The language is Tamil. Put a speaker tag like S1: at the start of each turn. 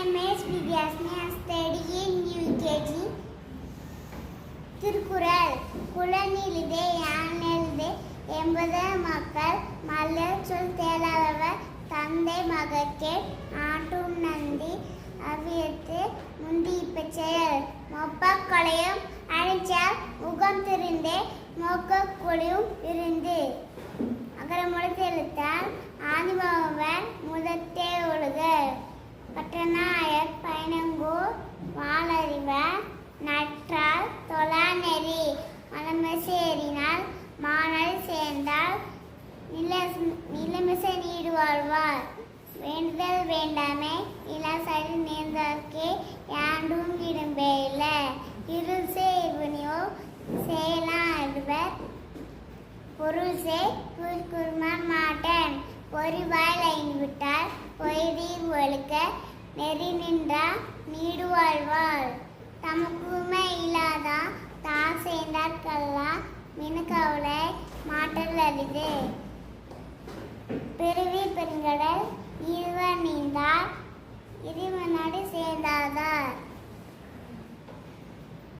S1: name is Vidyasmi. I am studying UKG. Thirukkural குலநிலிதே யானெழுதே என்பது மக்கள் மலர் சொல் தேலாதவர் தந்தை மகற்கே ஆட்டும் நந்தி அவ்வியத்து முந்தி இப்பச்செயல் மொப்பக்கொலையும் அழிச்சால் முகம் திருந்தே மொக்கக்குழியும் இருந்து அகரமுழுத்து எழுத்தால் ஆதிபவன் முதத்தே ஒழுக பட்டநாயர் பயணங்கூர் வாளறிவர் நற்றால் தொழாநெறி மலமிசை ஏறினால் மானல் சேர்ந்தால் நிலமிசை நீடு வாழ்வார் வேண்டுதல் வேண்டாமே இளசரி நேர்ந்தார்க்கே யாண்டும் இடும்பே இல்லை இருசே இவனியோ செயலாம் அறிவர் பொருள்சே குறுமான் மாட்டன் பொறிவாயில் ஐந்து விட்டால் பொய்தி ஒழுக்க நெறி நின்றால் நீடு வாழ்வாள் தமக்குமை இல்லாதா தான் சேர்ந்தார்கல்லா மினுக்கவலை மாற்றல் அரிது பெருவி பெருங்கடல் இருவர் நீந்தால்